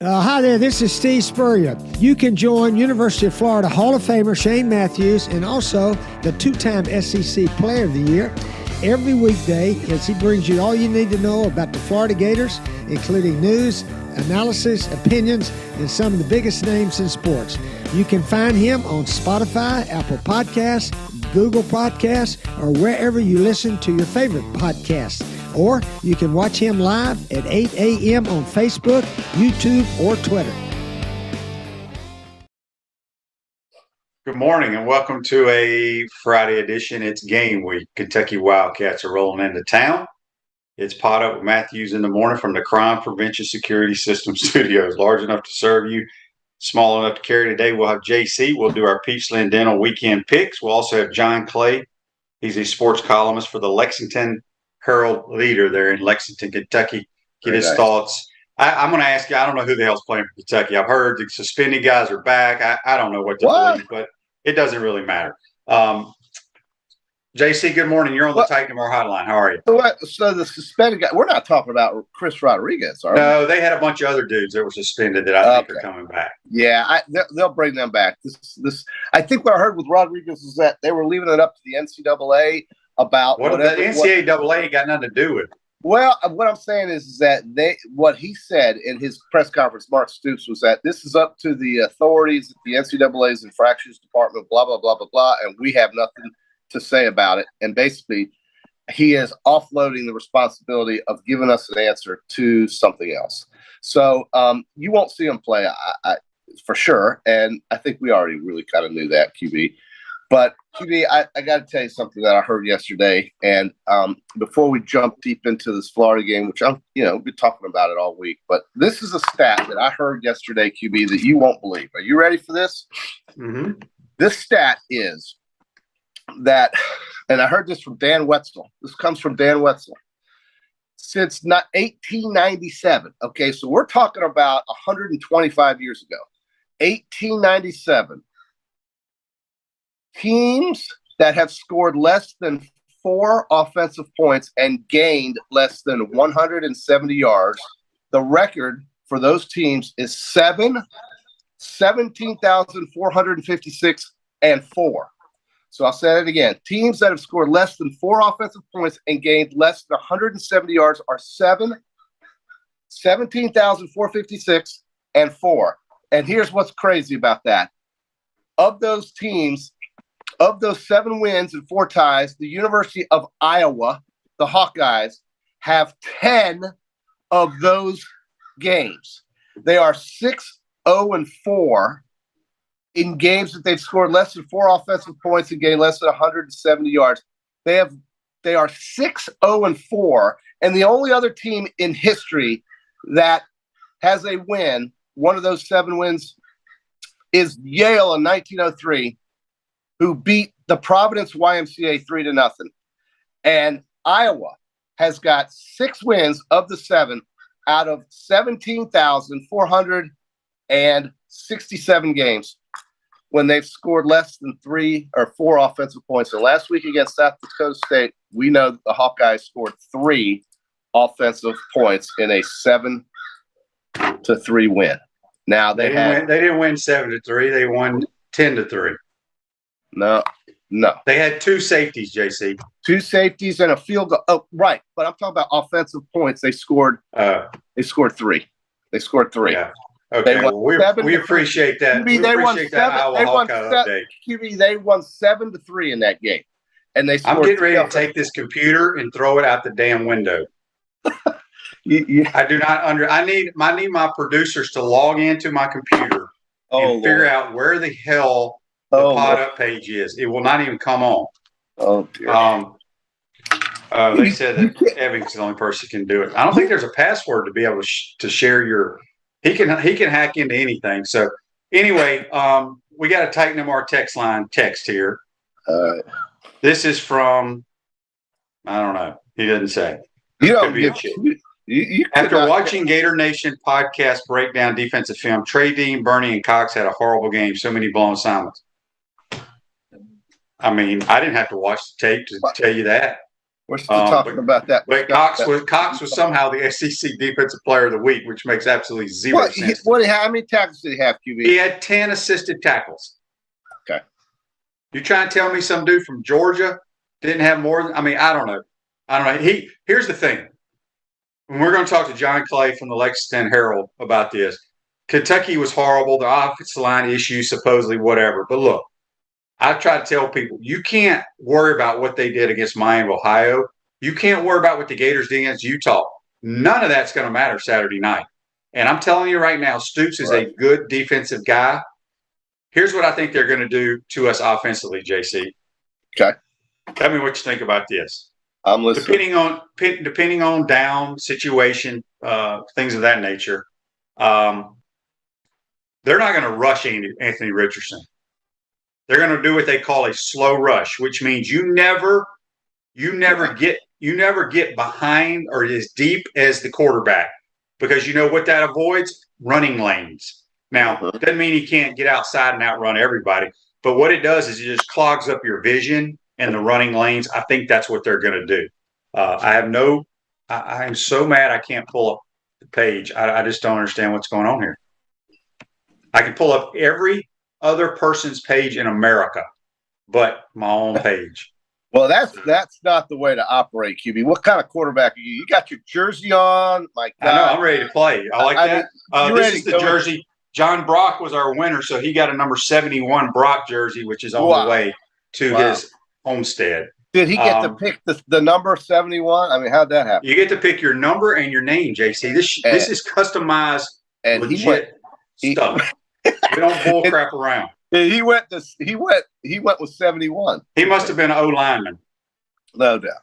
Hi there, this is Steve Spurrier. You can join University of Florida Hall of Famer Shane Matthews and also the two-time SEC Player of the Year every weekday as he brings you all you need to know about the Florida Gators, including news, analysis, opinions, and some of the biggest names in sports. You can find him on Spotify, Apple Podcasts, Google Podcasts, or wherever you listen to your favorite podcasts. Or you can watch him live at 8 a.m. on Facebook, YouTube, or Twitter. Good morning and welcome to a Friday edition. It's game week. Kentucky Wildcats are rolling into town. It's Pot Up with Matthews in the morning from the Crime Prevention Security System Studios. Large enough to serve you, small enough to carry. Today we'll have JC. We'll do our Peachland Dental weekend picks. We'll also have John Clay. He's a sports columnist for the Lexington Herald Leader there in Lexington, Kentucky. Get his thoughts. I'm going to ask you, I don't know who the hell's playing for Kentucky. I've heard the suspended guys are back. I don't know what to believe, but it doesn't really matter. JC, good morning. You're on the Titan More Hotline. How are you? So the suspended guy, we're not talking about Chris Rodriguez, are we? No, they had a bunch of other dudes that were suspended that I think are coming back. Yeah, they'll bring them back. This I think what I heard with Rodriguez is that they were leaving it up to the NCAA about what the NCAA ain't got nothing to do with it. Well, what I'm saying is that what he said in his press conference, Mark Stoops, was that this is up to the authorities, the NCAA's infractions department, blah, blah, blah, blah, blah, and we have nothing to say about it. And basically, he is offloading the responsibility of giving us an answer to something else. So you won't see him play for sure, and I think we already really kind of knew that, QB. But, QB, I got to tell you something that I heard yesterday. And before we jump deep into this Florida game, which we've been talking about it all week, but this is a stat that I heard yesterday, QB, that you won't believe. Are you ready for this? Mm-hmm. This stat is that, and I heard this from Dan Wetzel. This comes from Dan Wetzel. Since 1897, okay, so we're talking about 125 years ago, 1897. Teams that have scored less than 4 offensive points and gained less than 170 yards, the record for those teams is 17,456 and 4. So I'll say it again. Teams that have scored less than 4 offensive points and gained less than 170 yards are 17,456 and 4. And here's what's crazy about that. Of those teams, of those 7 wins and 4 ties, the University of Iowa, the Hawkeyes, have 10 of those games. They are 6-0-4 in games that they've scored less than 4 offensive points and gained less than 170 yards. They are 6-0-4, and the only other team in history that has a win, one of those 7 wins, is Yale in 1903. Who beat the Providence YMCA 3-0. And Iowa has got 6 wins of the 7 out of 17,467 games when they've scored less than 3 or 4 offensive points. So last week against South Dakota State, we know that the Hawkeyes scored 3 offensive points in a 7-3 win. Now they didn't win 7-3. They won 10-3. No. They had 2 safeties, JC. 2 safeties and a field goal. Oh, right. But I'm talking about offensive points. They scored 3. They scored 3. Yeah. Okay. We appreciate that. QB, they won 7-3 in that game. And they scored. I'm getting ready to take this computer and throw it out the damn window. I do not I need my producers to log into my computer and figure out where the hell the Pot Up page is. It will not even come on. Oh, dear. They said that Evans is the only person who can do it. I don't think there's a password to be able to share your. He can hack into anything. So anyway, we got to tighten up our text here. This is from, I don't know. He doesn't say. After watching Gator Nation podcast breakdown defensive film, Trey Dean, Bernie, and Cox had a horrible game. So many blown assignments. I mean, I didn't have to watch the tape to tell you that. We're still talking about that. But Cox was somehow the SEC Defensive Player of the Week, which makes absolutely zero sense. How many tackles did he have, QB? He had 10 assisted tackles. Okay. You trying to tell me some dude from Georgia didn't have more than? I mean, I don't know. Here's the thing. When we're going to talk to John Clay from the Lexington Herald about this, Kentucky was horrible. The offensive line issues, supposedly, whatever. But look, I try to tell people, you can't worry about what they did against Miami, Ohio. You can't worry about what the Gators did against Utah. None of that's going to matter Saturday night. And I'm telling you right now, Stoops is a good defensive guy. Here's what I think they're going to do to us offensively, JC. Okay. Tell me what you think about this. I'm listening. Depending on down situation, things of that nature, they're not going to rush Anthony Richardson. They're going to do what they call a slow rush, which means you never get behind or as deep as the quarterback, because you know what that avoids? Running lanes. Now, it doesn't mean he can't get outside and outrun everybody, but what it does is it just clogs up your vision and the running lanes. I think that's what they're going to do. I am so mad I can't pull up the page. I just don't understand what's going on here. I can pull up every other person's page in America but my own page. Well, that's not the way to operate, QB. What kind of quarterback are you? You got your jersey on. My God. I know. I'm ready to play. I like that. This is the jersey. John Brock was our winner, so he got a number 71 Brock jersey, which is on the way to his homestead. Did he get to pick the number 71? I mean, how'd that happen? You get to pick your number and your name, JC. This is customized, and legit stuff. We don't bull crap around. He went with 71. He must have been an O lineman. No doubt.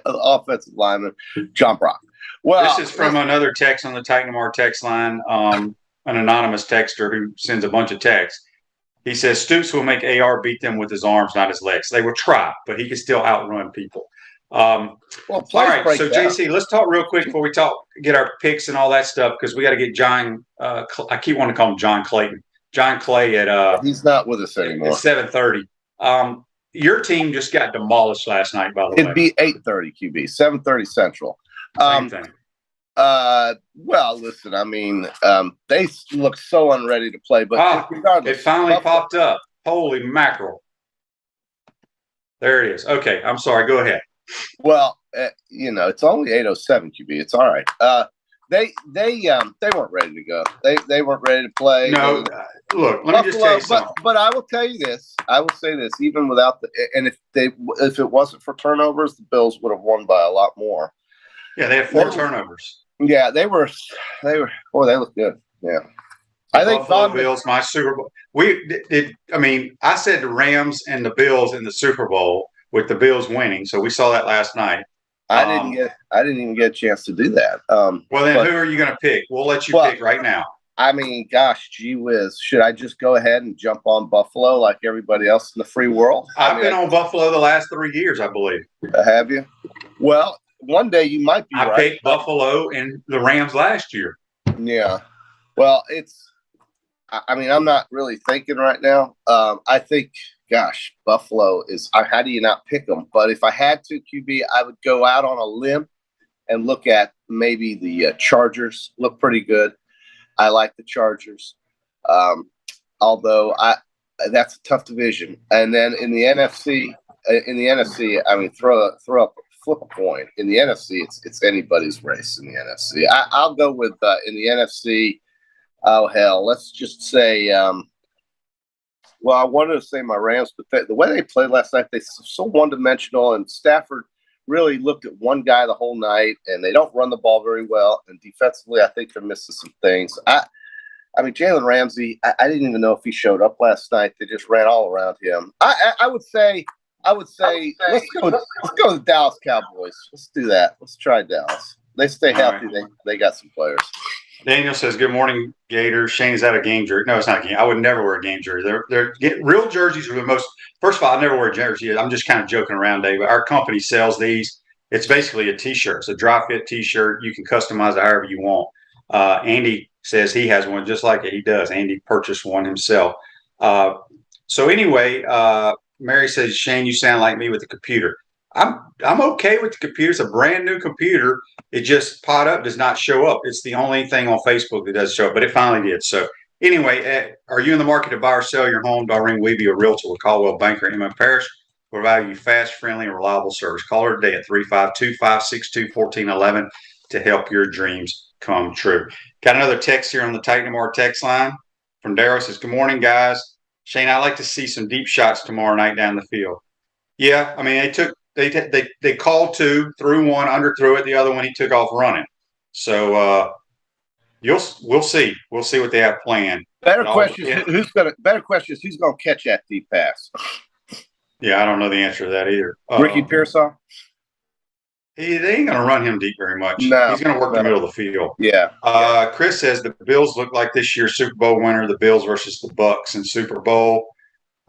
Offensive lineman, John Brock. Well, this is from another text on the Titan Mar text line, an anonymous texter who sends a bunch of texts. He says Stoops will make AR beat them with his arms, not his legs. They will try, but he can still outrun people. All right, so JC, let's talk real quick before we get our picks and all that stuff, because we got to get John. I keep wanting to call him John Clayton. John Clay at he's not with us anymore. At 7:30. Your team just got demolished last night, by the way. It'd be 8:30 QB, 7:30 Central. Same thing. Well, listen, I mean, they look so unready to play, but regardless, it finally popped up. Holy mackerel! There it is. Okay, I'm sorry. Go ahead. Well, it's only 8:07 QB. It's all right. They weren't ready to go. They weren't ready to play. No, look, let me just tell you something. But I will tell you this. I will say this. Even without if it wasn't for turnovers, the Bills would have won by a lot more. Yeah, they had 4 turnovers. Yeah, they look good. Yeah. I think Buffalo Bills, my Super Bowl. I said the Rams and the Bills in the Super Bowl with the Bills winning. So we saw that last night. I didn't even get a chance to do that. Who are you going to pick? We'll let you pick right now. I mean, gosh, gee whiz. Should I just go ahead and jump on Buffalo like everybody else in the free world? I've been on Buffalo the last 3 years, I believe. Have you? Well, one day you might be right. I picked Buffalo and the Rams last year. Yeah. Well, I'm not really thinking right now. I think, gosh, Buffalo is – how do you not pick them? But if I had to, QB, I would go out on a limb and look at maybe the Chargers. Look pretty good. I like the Chargers. Although that's a tough division. And then in the NFC, I mean, flip a coin. In the NFC, it's anybody's race in the NFC. I'll go with in the NFC. Oh hell, let's just say. Well, I wanted to say my Rams, but the way they played last night, they're so one-dimensional, and Stafford really looked at one guy the whole night, and they don't run the ball very well. And defensively, I think they're missing some things. I mean, Jalen Ramsey, I didn't even know if he showed up last night. They just ran all around him. I would say let's go with the Dallas Cowboys. Let's do that. Let's try Dallas. They stay healthy. Right. They got some players. Daniel says, "Good morning, Gators." Shane's out of game jersey. No, it's not a game. I would never wear a game jersey. Real jerseys are the most. First of all, I never wear a jersey. I'm just kind of joking around, Dave. Our company sells these. It's basically a T-shirt. It's a dry fit T-shirt. You can customize it however you want. Andy says he has one just like it. He does. Andy purchased one himself. So anyway, Mary says, "Shane, you sound like me with the computer." I'm okay with the computer. It's a brand new computer. It just pot up does not show up. It's the only thing on Facebook that does show up, but it finally did. So anyway, are you in the market to buy or sell your home? Darlene Weeby, a realtor with Caldwell Banker in Emmett Parish, provide you fast, friendly, and reliable service. Call her today at 352-562-1411 to help your dreams come true. Got another text here on the Titan MR text line from Daryl. Says, good morning, guys. Shane, I'd like to see some deep shots tomorrow night down the field. Yeah, I mean, they called two, threw one, underthrew it. The other one he took off running. So we'll see. We'll see what they have planned. Better question is who's gonna catch that deep pass? Yeah, I don't know the answer to that either. Ricky Pearsall? They ain't going to run him deep very much. No, he's going to work the middle of the field. Yeah. Chris says the Bills look like this year's Super Bowl winner, the Bills versus the Bucks in Super Bowl.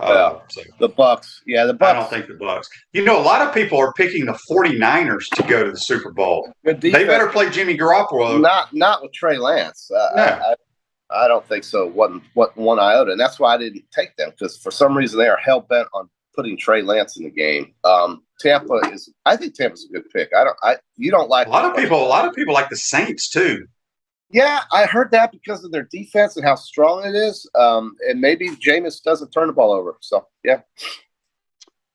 So the Bucks. Yeah, the Bucks. I don't think the Bucks. You know, a lot of people are picking the 49ers to go to the Super Bowl. They better play Jimmy Garoppolo. Not with Trey Lance. No. I don't think so. What one iota, and that's why I didn't take them, because for some reason they are hell bent on putting Trey Lance in the game. I think Tampa's a good pick. You don't like a lot of people like the Saints too. Yeah, I heard that because of their defense and how strong it is. And maybe Jameis doesn't turn the ball over. So yeah.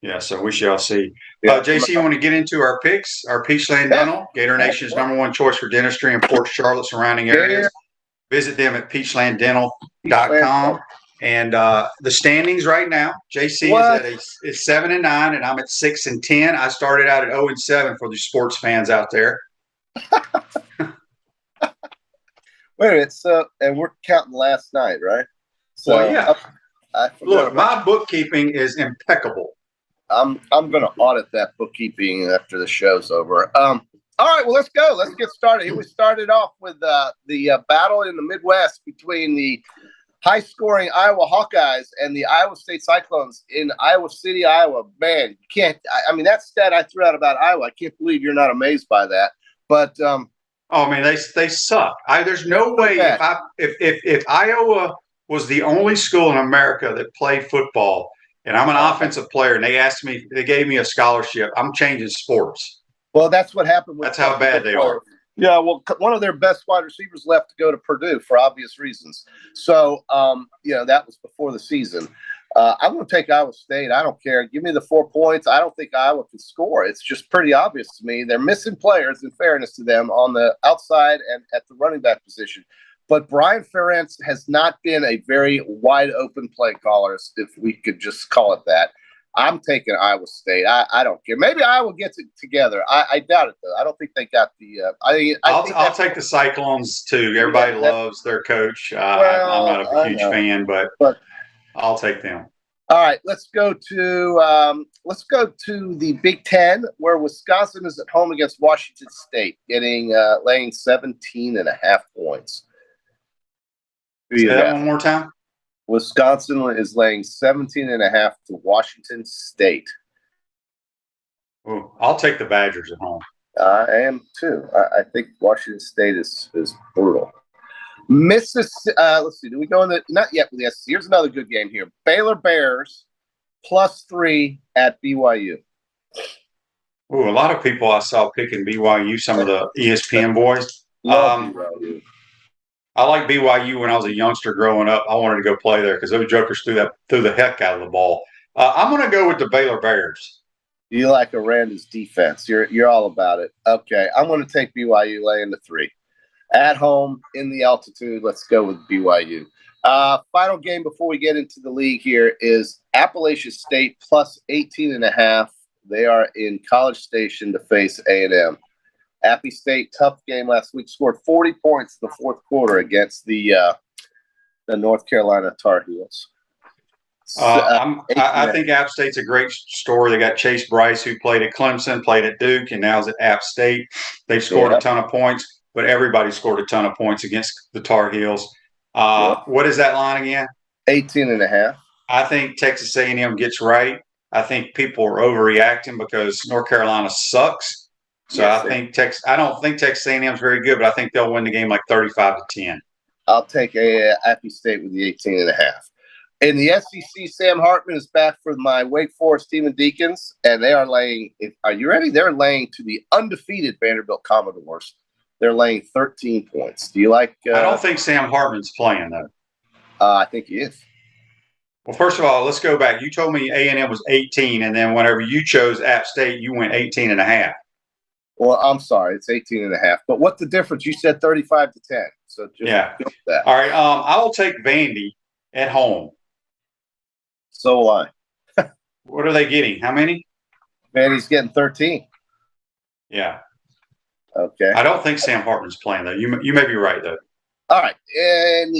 Yeah, so we shall see. JC, you want to get into our picks? Our Peachland Dental, Gator Nation's #1 choice for dentistry in Port Charlotte surrounding areas. Visit them at peachlanddental.com. And the standings right now, JC is 7-9, and I'm at 6-10. I started out at 0-7 for the sports fans out there. Wait a minute, and we're counting last night, right? So well, yeah. Look, my bookkeeping is impeccable. I'm going to audit that bookkeeping after the show's over. All right, well, let's go. Let's get started. Here we started off with the battle in the Midwest between the high-scoring Iowa Hawkeyes and the Iowa State Cyclones in Iowa City, Iowa. Man, you can't – I mean, that stat I threw out about Iowa, I can't believe you're not amazed by that. But oh, man, they suck. There's no way if Iowa was the only school in America that played football and I'm an offensive player and they gave me a scholarship, I'm changing sports. Well, that's what happened. That's how bad they are. Yeah, well, one of their best wide receivers left to go to Purdue for obvious reasons. So, that was before the season. I'm going to take Iowa State. I don't care. Give me the 4 points. I don't think Iowa can score. It's just pretty obvious to me. They're missing players, in fairness to them, on the outside and at the running back position. But Brian Ferentz has not been a very wide-open play caller, if we could just call it that. I'm taking Iowa State. I don't care. Maybe Iowa gets it together. I doubt it, though. I don't think they got the I'll take the Cyclones, too. Everybody loves their coach. I'm not a huge fan, but I'll take them. All right, let's go to the Big Ten, where Wisconsin is at home against Washington State, laying 17.5 points. Say that one more time. Wisconsin is laying 17.5 to Washington State. Ooh, I'll take the Badgers at home. I am too. I think Washington State is brutal. Mississippi. Let's see. Do we go in not yet with the SEC? Here's another good game here. Baylor Bears +3 at BYU. Ooh, a lot of people I saw picking BYU. Some of the ESPN boys. BYU. I like BYU when I was a youngster growing up. I wanted to go play there because those jokers threw the heck out of the ball. I'm going to go with the Baylor Bears. You like Aranda's defense. You're all about it. Okay, I'm going to take BYU laying the 3. At home, in the altitude, let's go with BYU. Final game before we get into the league here is Appalachian State +18.5. They are in College Station to face A&M. Appy State, tough game last week, scored 40 points in the fourth quarter against the North Carolina Tar Heels. I think App State's a great story. They got Chase Bryce, who played at Clemson, played at Duke, and now is at App State. They've scored a ton of points, but everybody scored a ton of points against the Tar Heels. What is that line again? 18.5. I think Texas A&M gets right. I think people are overreacting because North Carolina sucks. So I don't think Texas A&M is very good, but I think they'll win the game like 35-10. I'll take Appy State with the 18.5. In the SEC, Sam Hartman is back for my Wake Forest Demon Deacons, and they are laying. Are you ready? They're laying to the undefeated Vanderbilt Commodores. They're laying 13 points. Do you like? I don't think Sam Hartman's playing though. I think he is. Well, first of all, let's go back. You told me A&M was 18, and then whenever you chose App State, you went 18 and a half. Well, I'm sorry, it's 18 and a half. But what's the difference? You said 35 to 10. So just Yeah. go with that. All right. I will take Vandy at home. So will I. What are they getting? How many? Vandy's getting 13. Yeah. Okay. I don't think Sam Hartman's playing though. You may be right though. All right. And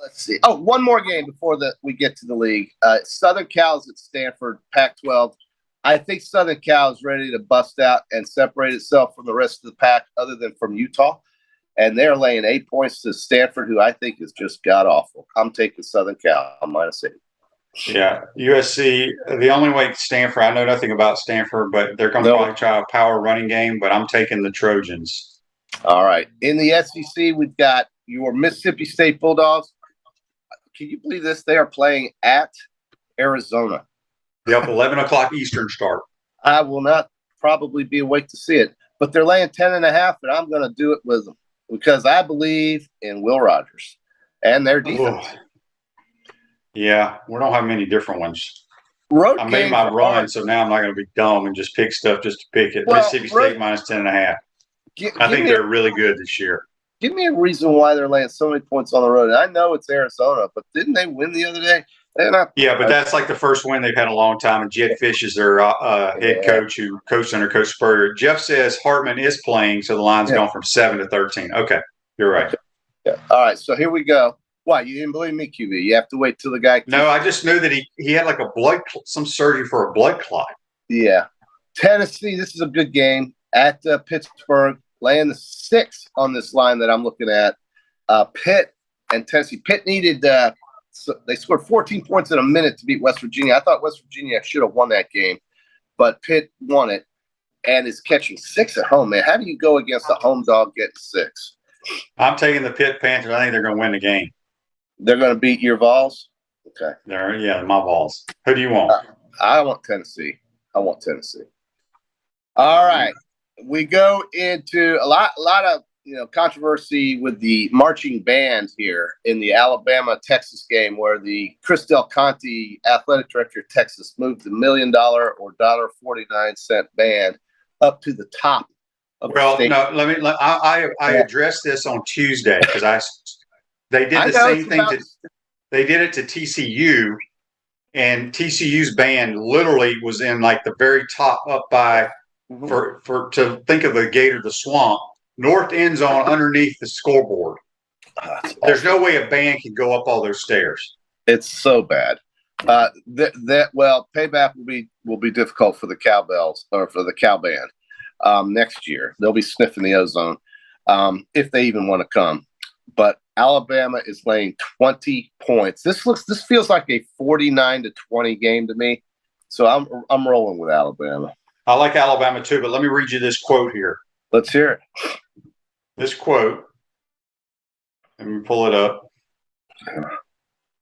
let's see. Oh, one more game before we get to the league. Southern Cal's at Stanford, Pac-12. I think Southern Cal is ready to bust out and separate itself from the rest of the pack, other than from Utah. And they're laying 8 points to Stanford, who I think is just god awful. I'm taking Southern Cal -8. Yeah, USC. The only way Stanford. I know nothing about Stanford, but they're going to probably try a power running game. But I'm taking the Trojans. All right. In the SEC, we've got your Mississippi State Bulldogs. Can you believe this? They are playing at Arizona. Yep, 11 o'clock Eastern start. I will not probably be awake to see it, but they're laying 10 and a half, and I'm going to do it with them because I believe in Will Rogers and their defense. Ooh. Yeah, we don't have many different ones. Road I made my run, so now I'm not going to be dumb and just pick stuff just to pick it. Well, Mississippi State -10 and a half. I think they're really good this year. Give me a reason why they're laying so many points on the road. And I know it's Arizona, but didn't they win the other day? Yeah, but that's like the first win they've had in a long time. And Jed Fish is their head coach who coached under Coach Spurrier. Jeff says Hartman is playing, so the line's gone from 7 to 13. Okay, you're right. Okay. Yeah. All right, so here we go. Why, you didn't believe me, QB? You have to wait till the guy. No, I just knew that he had like some surgery for a blood clot. Yeah. Tennessee, this is a good game at Pittsburgh, laying the 6 on this line that I'm looking at. Pitt and Tennessee. Pitt needed they scored 14 points in a minute to beat West Virginia. I thought West Virginia should have won that game, but Pitt won it and is catching 6 at home, man. How do you go against a home dog getting 6? I'm taking the Pitt Panthers. I think they're going to win the game. They're going to beat your Vols? Okay. Yeah, my Vols. Who do you want? I want Tennessee. All right. We go into a lot of controversy with the marching band here in the Alabama-Texas game, where the Chris Del Conte, athletic director of Texas, moved the $1 million or $1.49 band up to the top of the state. No, I addressed this on Tuesday because they did the same thing. They did it to TCU, and TCU's band literally was in like the very top up by to think of the gate or the swamp. North end zone underneath the scoreboard. There's no way a band can go up all those stairs. It's so bad. Payback will be difficult for the Cowbells or for the Cow Band next year. They'll be sniffing the ozone if they even want to come. But Alabama is laying 20 points. This feels like a 49-20 game to me. So I'm rolling with Alabama. I like Alabama too, but let me read you this quote here. Let's hear it. This quote, let me pull it up.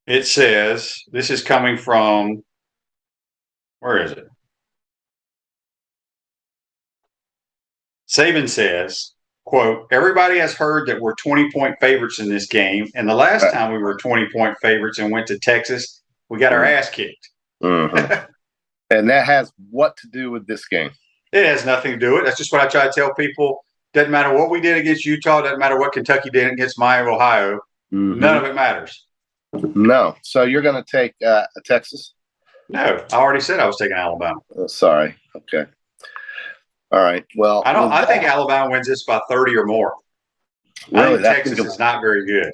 It says, this is coming from, where is it? Saban says, quote, everybody has heard that we're 20-point favorites in this game. And the last time we were 20-point favorites and went to Texas, we got our ass kicked. Mm-hmm. And that has what to do with this game? It has nothing to do with it. That's just what I try to tell people. Doesn't matter what we did against Utah. Doesn't matter what Kentucky did against Miami, Ohio. Mm-hmm. None of it matters. No. So you're going to take Texas? No. I already said I was taking Alabama. Oh, sorry. Okay. All right. Well, I think Alabama wins this by 30 or more. Really? I think Texas is not very good.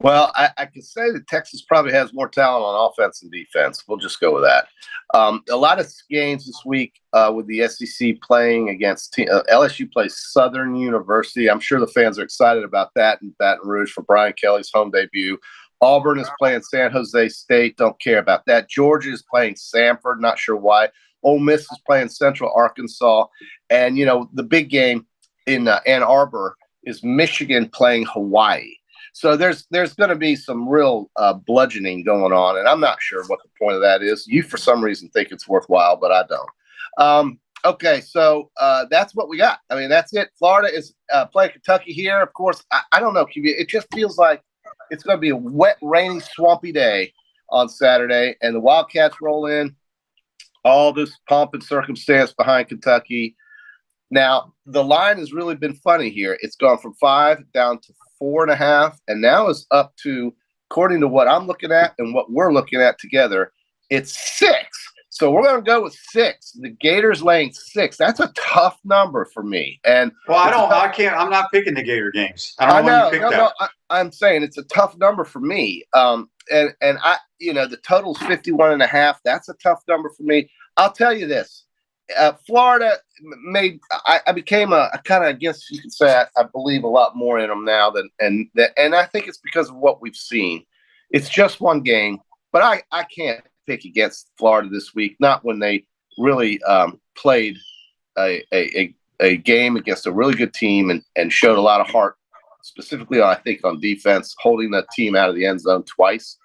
Well, I can say that Texas probably has more talent on offense and defense. We'll just go with that. A lot of games this week with the SEC playing against LSU plays Southern University. I'm sure the fans are excited about that in Baton Rouge for Brian Kelly's home debut. Auburn is playing San Jose State. Don't care about that. Georgia is playing Samford. Not sure why. Ole Miss is playing Central Arkansas. And, the big game in Ann Arbor is Michigan playing Hawaii. So there's going to be some real bludgeoning going on, and I'm not sure what the point of that is. You, for some reason, think it's worthwhile, but I don't. Okay, so that's what we got. I mean, that's it. Florida is playing Kentucky here. Of course, I don't know, QB. It just feels like it's going to be a wet, rainy, swampy day on Saturday, and the Wildcats roll in. All this pomp and circumstance behind Kentucky. Now, the line has really been funny here. It's gone from 5 down to 4.5, and now it's up to, according to what I'm looking at and what we're looking at together, it's 6. So we're going to go with 6. The Gators laying 6. That's a tough number for me. And I'm not picking the Gator games. I don't know why you picked that. I'm saying it's a tough number for me. And I, the total's 51.5. That's a tough number for me. I'll tell you this. Florida I became a kind of, I guess you could say, I believe a lot more in them now and I think it's because of what we've seen. It's just one game, but I can't pick against Florida this week. Not when they really played a game against a really good team and showed a lot of heart, specifically I think on defense, holding the team out of the end zone twice.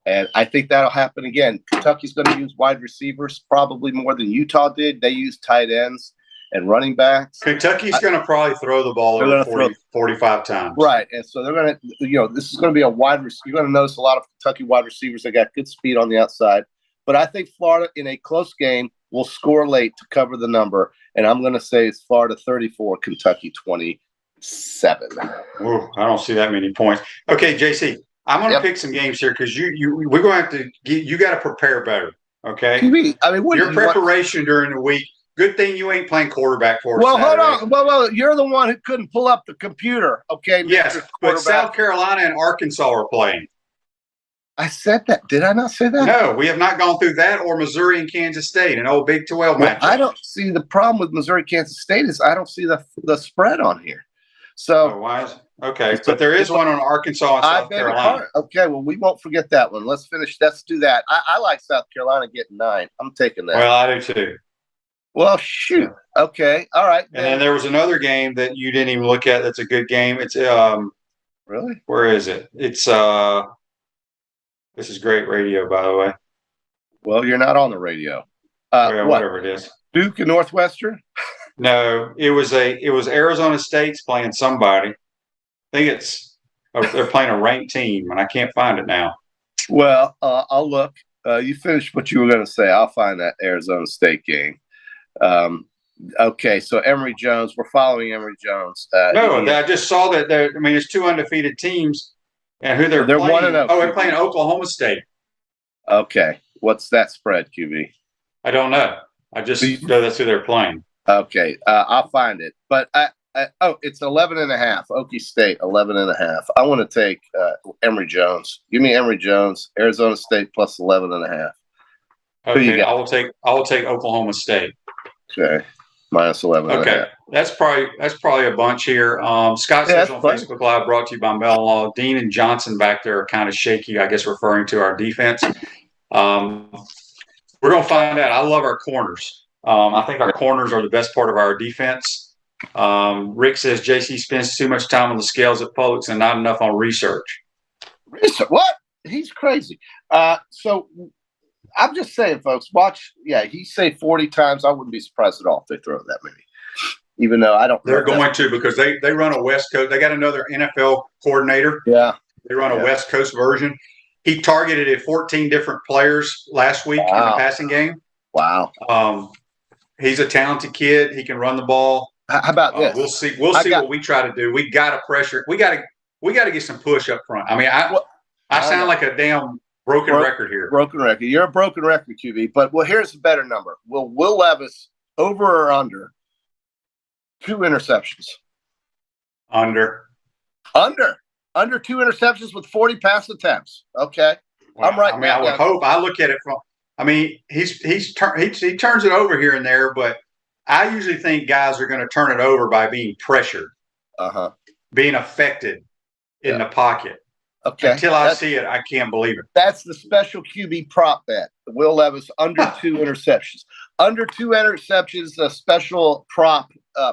And I think that'll happen again. Kentucky's going to use wide receivers probably more than Utah did. They use tight ends and running backs. Kentucky's going to probably throw the ball over 45 times. Right. And so they're going to, this is going to be a wide receiver. You're going to notice a lot of Kentucky wide receivers that got good speed on the outside. But I think Florida, in a close game, will score late to cover the number. And I'm going to say it's Florida 34, Kentucky 27. Ooh, I don't see that many points. Okay, JC. I'm going to pick some games here because we're going to have to you got to prepare better. Okay. I mean, your preparation during the week. Good thing you ain't playing quarterback for us. Well, hold on. Well, you're the one who couldn't pull up the computer. Okay. Yes, but South Carolina and Arkansas are playing. I said that. Did I not say that? No, we have not gone through that or Missouri and Kansas State, an old Big 12 match. I don't see the problem with Missouri Kansas State is I don't see the spread on here. So why is okay, but there is one on Arkansas and South Carolina. Okay, well, we won't forget that one. Let's do that. I like South Carolina getting 9. I'm taking that. Well, I do too. Well, shoot. Okay, all right. And then there was another game that you didn't even look at. That's a good game. It's really? Where is it? It's this is great radio, by the way. Well, you're not on the radio. Whatever it is. Duke and Northwestern? No, it was Arizona State's playing somebody. I think they're playing a ranked team, and I can't find it now. Well, I'll look. You finished what you were going to say. I'll find that Arizona State game. Okay, so Emory Jones. We're following Emory Jones. I just saw that. There's 2 undefeated teams, and who they're playing. 1-0. Oh, they're playing Oklahoma State. Okay, what's that spread, QB? I don't know. I just know that's who they're playing. Okay, I'll find it. But it's 11.5. Okie State 11.5. I want to take Emory Jones. Give me Emory Jones. Arizona State plus 11.5. Okay, I will take Oklahoma State. Okay, minus 11. Okay, that's probably a bunch here. Scott says on Facebook Live, brought to you by Mellon Law. Dean and Johnson back there are kind of shaky. I guess referring to our defense. We're gonna find out. I love our corners. I think our corners are the best part of our defense. Rick says JC spends too much time on the scales at Publix and not enough on research. Research? What? He's crazy. So I'm just saying, folks, watch. Yeah, he say 40 times. I wouldn't be surprised at all if they throw that many. Even though I don't. They're going to because they run a West Coast. They got another NFL coordinator. Yeah. They run a West Coast version. He targeted at 14 different players last week in the passing game. Wow. He's a talented kid. He can run the ball. How about this? We'll see what we try to do. We got to pressure. We got to get some push up front. I mean, I sound like a damn broken record here. Broken record. You're a broken record, QB. But here's a better number. Will Levis over or under 2 interceptions? Under 2 interceptions with 40 pass attempts. Okay, well, I'm right. I mean, I would hope. I look at it from. I mean, he turns it over here and there, but I usually think guys are going to turn it over by being pressured, being affected in the pocket. Okay. Until I see it, I can't believe it. That's the special QB prop bet. Will Levis under 2 interceptions. Under 2 interceptions, a special prop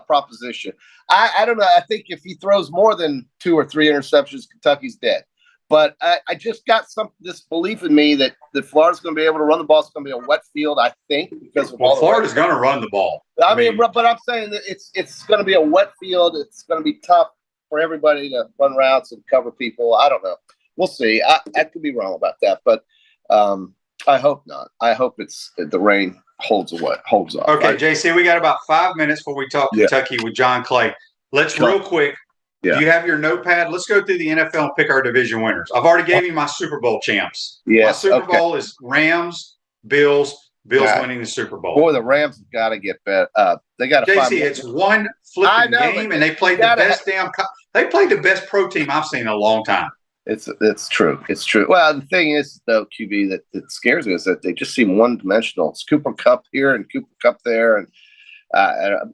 proposition. I don't know. I think if he throws more than 2 or 3 interceptions, Kentucky's dead. But I just got this belief in me that Florida's going to be able to run the ball. It's going to be a wet field, I think, because of Florida's going to run the ball. I mean, but I'm saying that it's going to be a wet field. It's going to be tough for everybody to run routes and cover people. I don't know. We'll see. I could be wrong about that, but I hope not. I hope the rain holds off. Okay, JC, we got about 5 minutes before we talk Kentucky with John Clay. Let's real quick. Yeah. Do you have your notepad? Let's go through the NFL and pick our division winners. I've already gave you my Super Bowl champs. My Super Bowl is Rams, Bills winning the Super Bowl. Boy, the Rams have got to get better. They got to JC, it's one flipping game, and they played the best they played the best pro team I've seen in a long time. It's true. It's true. Well, the thing is, though, QB, that scares me is that they just seem one-dimensional. It's Cooper Kupp here and Cooper Kupp there, and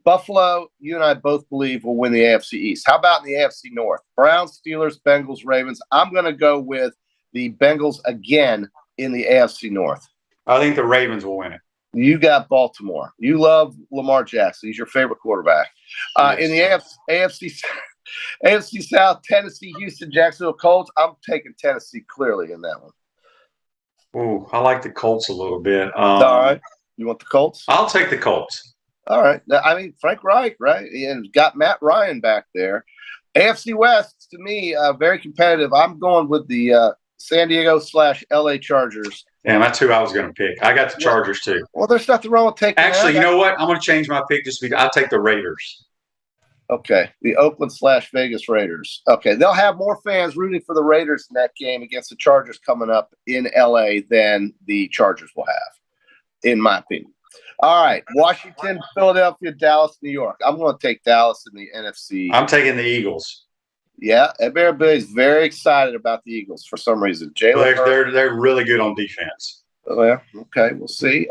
Buffalo, you and I both believe will win the AFC East. How about in the AFC North? Browns, Steelers, Bengals, Ravens. I'm going to go with the Bengals again in the AFC North. I think the Ravens will win it. You got Baltimore. You love Lamar Jackson. He's your favorite quarterback. In the AFC South, Tennessee, Houston, Jacksonville, Colts. I'm taking Tennessee clearly in that one. Ooh, I like the Colts a little bit. All right. You want the Colts? I'll take the Colts. All right. I mean, Frank Reich, right? And got Matt Ryan back there. AFC West, to me, very competitive. I'm going with the San Diego / LA Chargers. Yeah, that's who I was going to pick. I got the Chargers, too. Well, there's nothing wrong with taking Actually, you know what? I'm going to change my pick just because I'll take the Raiders. Okay. The Oakland / Vegas Raiders. Okay. They'll have more fans rooting for the Raiders in that game against the Chargers coming up in LA than the Chargers will have, in my opinion. All right, Washington, Philadelphia, Dallas, New York. I'm going to take Dallas in the NFC. I'm taking the Eagles. Yeah, everybody's very excited about the Eagles for some reason. They're really good on defense. Well, okay, we'll see.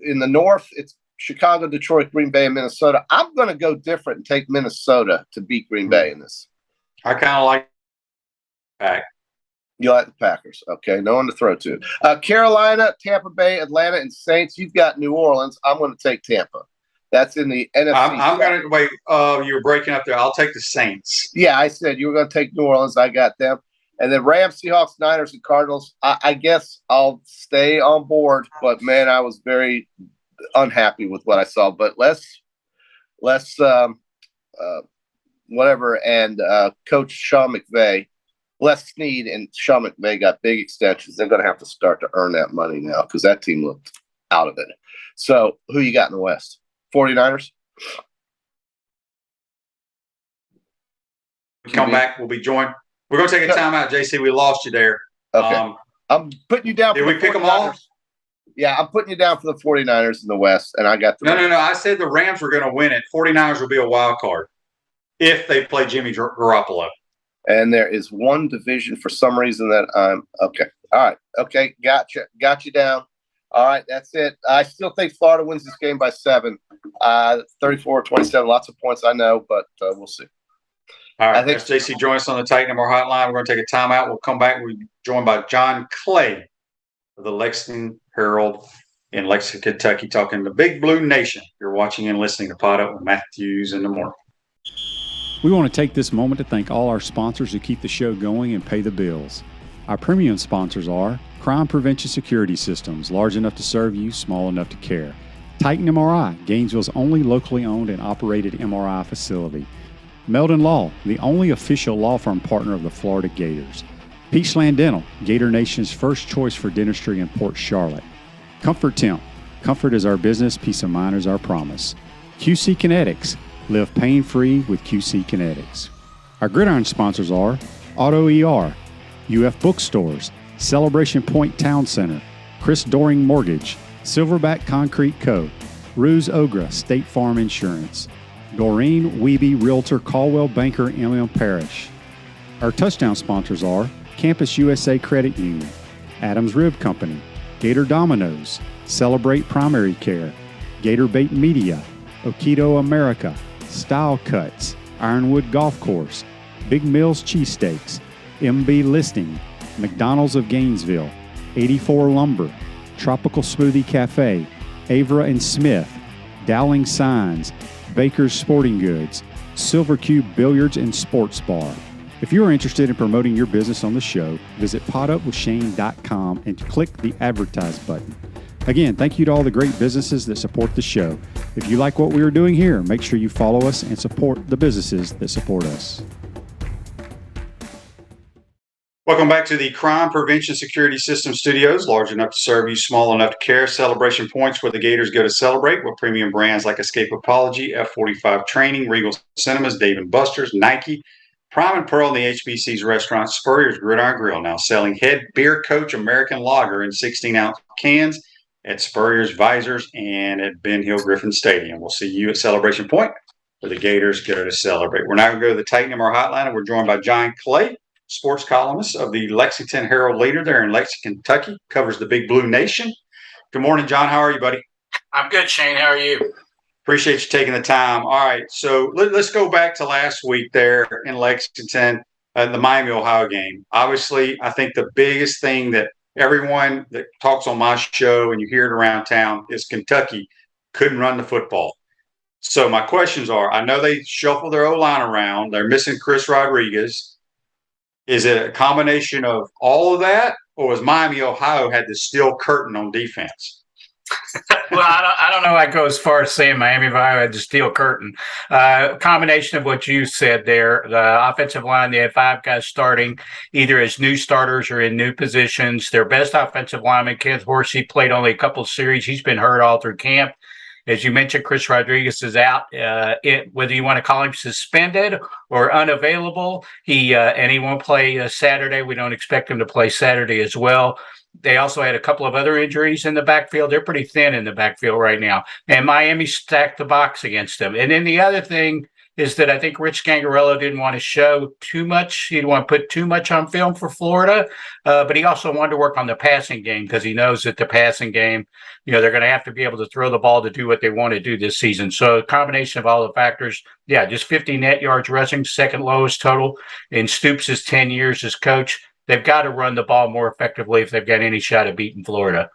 In the North, it's Chicago, Detroit, Green Bay, and Minnesota. I'm going to go different and take Minnesota to beat Green Bay in this. I kind of like Pack. You like the Packers. Okay, no one to throw to. Carolina, Tampa Bay, Atlanta, and Saints. You've got New Orleans. I'm going to take Tampa. That's in the NFC. I'm going to – wait, you were breaking up there. I'll take the Saints. Yeah, I said you were going to take New Orleans. I got them. And then Rams, Seahawks, Niners, and Cardinals. I guess I'll stay on board. But, man, I was very unhappy with what I saw. But let's whatever. And Coach Sean McVay. Les Snead and Sean McVay got big extensions. They're going to have to start to earn that money now because that team looked out of it. So who you got in the West? 49ers? Come back. We'll be joined. We're going to take a timeout, JC. We lost you there. Okay. I'm putting you down for the 49ers. Did we pick them all? Yeah, I'm putting you down for the 49ers in the West, and I got the No. I said the Rams were going to win it. 49ers will be a wild card if they play Jimmy Garoppolo. And there is one division for some reason that I'm okay. All right. Okay. Gotcha. Got you down. All right. That's it. I still think Florida wins this game by 7, 34-27. Lots of points, I know, but we'll see. All right. As JC joins us on the Titan MR hotline, we're going to take a timeout. We'll come back. We'll be joined by John Clay of the Lexington Herald in Lexington, Kentucky, talking to Big Blue Nation. You're watching and listening to Pod Up with Matthews in the morning. We want to take this moment to thank all our sponsors who keep the show going and pay the bills. Our premium sponsors are Crime Prevention Security Systems, large enough to serve you, small enough to care. Titan MRI, Gainesville's only locally owned and operated MRI facility. Meldon Law, the only official law firm partner of the Florida Gators. Peachland Dental, Gator Nation's first choice for dentistry in Port Charlotte. Comfort Temp, comfort is our business, peace of mind is our promise. QC Kinetics, live pain-free with QC Kinetics. Our gridiron sponsors are Auto ER, UF Bookstores, Celebration Point Town Center, Chris Doring Mortgage, Silverback Concrete Co., Ruse Ogra State Farm Insurance, Doreen Wiebe Realtor Caldwell Banker MM Parish. Our touchdown sponsors are Campus USA Credit Union, Adams Rib Company, Gator Dominoes, Celebrate Primary Care, Gator Bait Media, Okido America, Style Cuts, Ironwood Golf Course, Big Mills Cheesesteaks, MB Listing, McDonald's of Gainesville, 84 Lumber, Tropical Smoothie Cafe, Avra and Smith, Dowling Signs, Baker's Sporting Goods, Silver Cube Billiards and Sports Bar. If you are interested in promoting your business on the show, visit potupwithshane.com and click the advertise button. Again, thank you to all the great businesses that support the show. If you like what we are doing here, make sure you follow us and support the businesses that support us. Welcome back to the Crime Prevention Security System Studios, large enough to serve you, small enough to care. Celebration points where the Gators go to celebrate with premium brands like Escape Apology, F45 Training, Regal Cinemas, Dave & Buster's, Nike, Prime and Pearl, and the HBC's restaurant, Spurrier's Gridiron Grill, now selling Head Beer Coach American Lager in 16-ounce cans at Spurrier's Visors and at Ben Hill Griffin Stadium. We'll see you at Celebration Point where the Gators go to celebrate. We're now going to go to the Titan MR Hotline, and we're joined by John Clay, sports columnist of the Lexington Herald-Leader there in Lexington, Kentucky, covers the Big Blue Nation. Good morning, John. How are you, buddy? I'm good, Shane. How are you? Appreciate you taking the time. All right, so let's go back to last week there in Lexington, the Miami, Ohio game. Obviously, I think the biggest thing that everyone that talks on my show and you hear it around town is Kentucky couldn't run the football. So my questions are, I know they shuffle their O-line around. They're missing Chris Rodriguez. Is it a combination of all of that, or was Miami, Ohio had the steel curtain on defense? Well, I don't know. I go as far as saying Miami, Ohio had the steel curtain. Combination of what you said there. The offensive line, they had 5 guys starting either as new starters or in new positions. Their best offensive lineman, Kenneth Horsey, played only a couple of series. He's been hurt all through camp. As you mentioned, Chris Rodriguez is out. Whether you want to call him suspended or unavailable, he won't play Saturday. We don't expect him to play Saturday as well. They also had a couple of other injuries in the backfield. They're pretty thin in the backfield right now. And Miami stacked the box against them. And then the other thing is that I think Rich Scangarello didn't want to show too much. He didn't want to put too much on film for Florida. But he also wanted to work on the passing game because he knows that the passing game, they're going to have to be able to throw the ball to do what they want to do this season. So a combination of all the factors, just 50 net yards rushing, second lowest total in Stoops' 10 years as coach. They've got to run the ball more effectively if they've got any shot at beating Florida.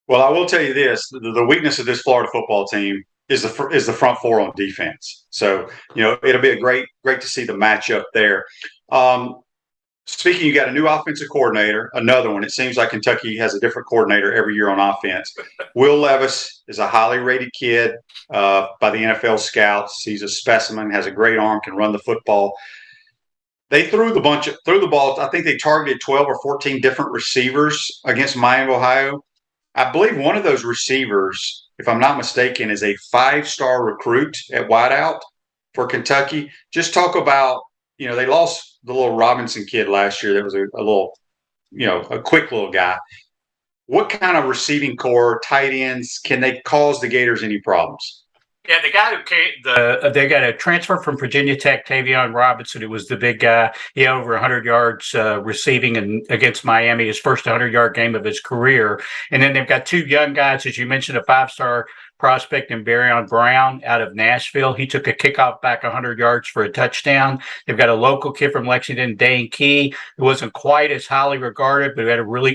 Well, I will tell you this: the weakness of this Florida football team is the front four on defense. So it'll be a great to see the matchup there. Speaking, you got a new offensive coordinator, another one. It seems like Kentucky has a different coordinator every year on offense. Will Levis is a highly rated kid by the NFL scouts. He's a specimen, has a great arm, can run the football. They threw the ball. I think they targeted 12 or 14 different receivers against Miami, Ohio. I believe one of those receivers, if I'm not mistaken, is a 5-star recruit at wideout for Kentucky. Just talk about, they lost the little Robinson kid last year. That was a little, a quick little guy. What kind of receiving core, tight ends, can they cause the Gators any problems? Yeah, the guy who came, they got a transfer from Virginia Tech, Tavion Robinson, who was the big guy. He had over 100 yards receiving against Miami, his first 100-yard game of his career. And then they've got 2 young guys, as you mentioned, a 5-star prospect in Barryon Brown out of Nashville. He took a kickoff back 100 yards for a touchdown. They've got a local kid from Lexington, Dane Key, who wasn't quite as highly regarded, but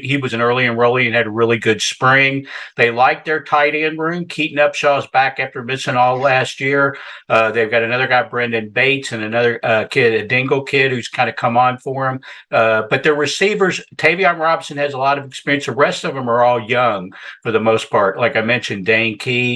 he was an early enrollee and had a really good spring. They like their tight end room. Keaton Upshaw's back after missing all last year. They've got another guy, Brendan Bates, and another kid, a Dingle kid, who's kind of come on for him. But their receivers, Tavion Robinson has a lot of experience. The rest of them are all young for the most part. Like I mentioned, Dane Key,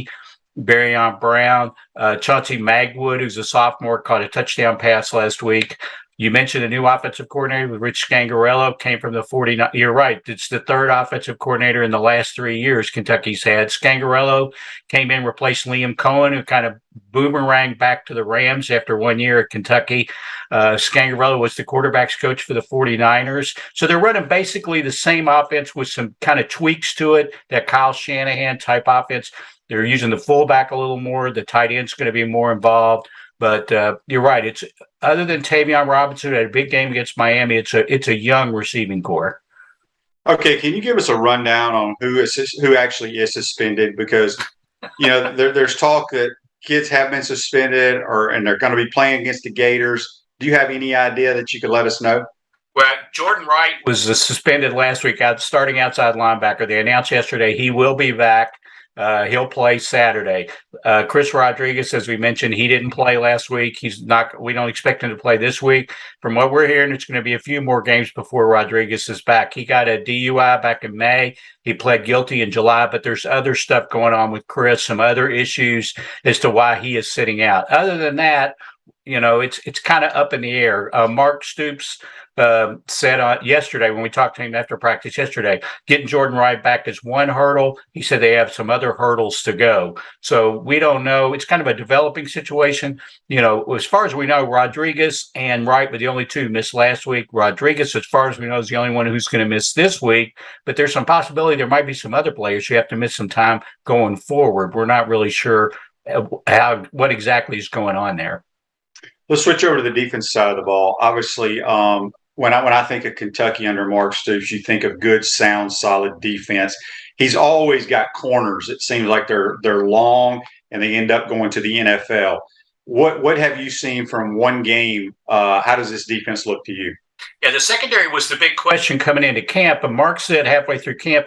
Barryon Brown, Chauncey Magwood, who's a sophomore, caught a touchdown pass last week. You mentioned a new offensive coordinator with Rich Scangarello, came from the 49. You're right. It's the 3rd offensive coordinator in the last 3 years Kentucky's had. Scangarello came in, replaced Liam Cohen, who kind of boomeranged back to the Rams after 1 year at Kentucky. Scangarello was the quarterback's coach for the 49ers. So they're running basically the same offense with some kind of tweaks to it, that Kyle Shanahan type offense. They're using the fullback a little more. The tight end's going to be more involved. But you're right. It's other than Tavion Robinson who had a big game against Miami. It's a young receiving core. Okay, can you give us a rundown on who actually is suspended? Because there's talk that kids have been suspended, and they're going to be playing against the Gators. Do you have any idea that you could let us know? Well, Jordan Wright was suspended last week, starting outside linebacker. They announced yesterday he will be back. He'll play Saturday. Chris Rodriguez, as we mentioned, he didn't play last week. We don't expect him to play this week. From what we're hearing, it's going to be a few more games before Rodriguez is back. He got a DUI back in May. He pled guilty in July, but there's other stuff going on with Chris, some other issues as to why he is sitting out. Other than that, it's kind of up in the air. Mark Stoops said yesterday when we talked to him after practice yesterday, getting Jordan Wright back is one hurdle. He said they have some other hurdles to go. So we don't know. It's kind of a developing situation. As far as we know, Rodriguez and Wright were the only two missed last week. Rodriguez, as far as we know, is the only one who's going to miss this week. But there's some possibility there might be some other players who have to miss some time going forward. We're not really sure what exactly is going on there. Let's switch over to the defense side of the ball. Obviously, when I think of Kentucky under Mark Stoops, you think of good, sound, solid defense. He's always got corners. It seems like they're long and they end up going to the NFL. What have you seen from one game? How does this defense look to you? Yeah, the secondary was the big question coming into camp. And Mark said halfway through camp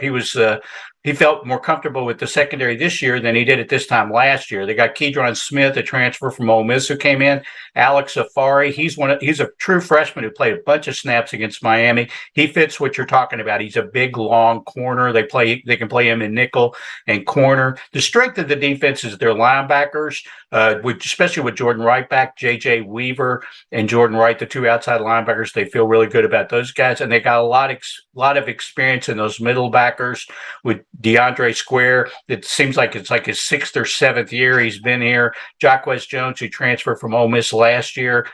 he felt more comfortable with the secondary this year than he did at this time last year. They got Keydron Smith, a transfer from Ole Miss, who came in. Alex Safari, he's a true freshman who played a bunch of snaps against Miami. He fits what you're talking about. He's a big, long corner. They can play him in nickel and corner. The strength of the defense is their linebackers, especially with Jordan Wright back, J.J. Weaver and Jordan Wright, the two outside linebackers. They feel really good about those guys, and they got a lot of experience in those middle backers with DeAndre Square. It seems like it's like his sixth or seventh year he's been here. Jacquez Jones, who transferred from Ole Miss last year.